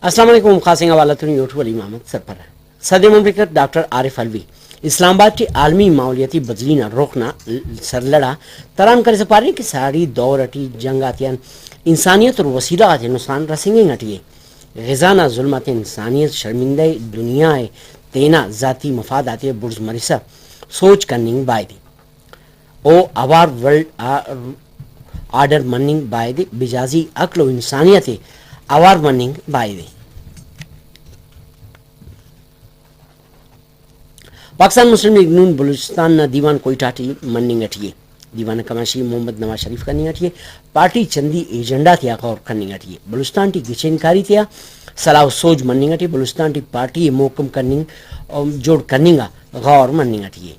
अस्सलाम वालेकुम खासिंग वालतुन यूट्यूब वली मोहम्मद सरपर सदर मुमलिकत डॉक्टर आरिफ अलवी इस्लामाबाद की आलमी माहौलियाती बदली न रोकना सरलड़ा तराम करे से पारे कि सारी दौर अटी जंग आतियान इंसानियत और वसीला आते नुकसान रसेंगे अटिए गजाना जुल्मत इंसानियत शर्मिंदा दुनिया तेना ज़ाती मफाद आते बुर्ज मरिसा सोच करनिंग बायदी ओ आवार वर्ल्ड आर्डर मनिंग बायदी बिजाजी अक्ल इंसानियत आवार मनिंग बायदी पाकिस्तान मुस्लिम लीग नून बलूचिस्तान न दीवान कोयटाटी मनिंग अटिए दीवान कमाशी मोहम्मद नवाज शरीफ करनी अटिए पार्टी चंदी एजेंडा थिया गौर करनी अटिए बलूचिस्तान की गिचेनकारी थिया सलाह सोच मनिंग अटिए बलूचिस्तान की पार्टी मोकम करनी जोड़ करनी गौर मनिंग अटिए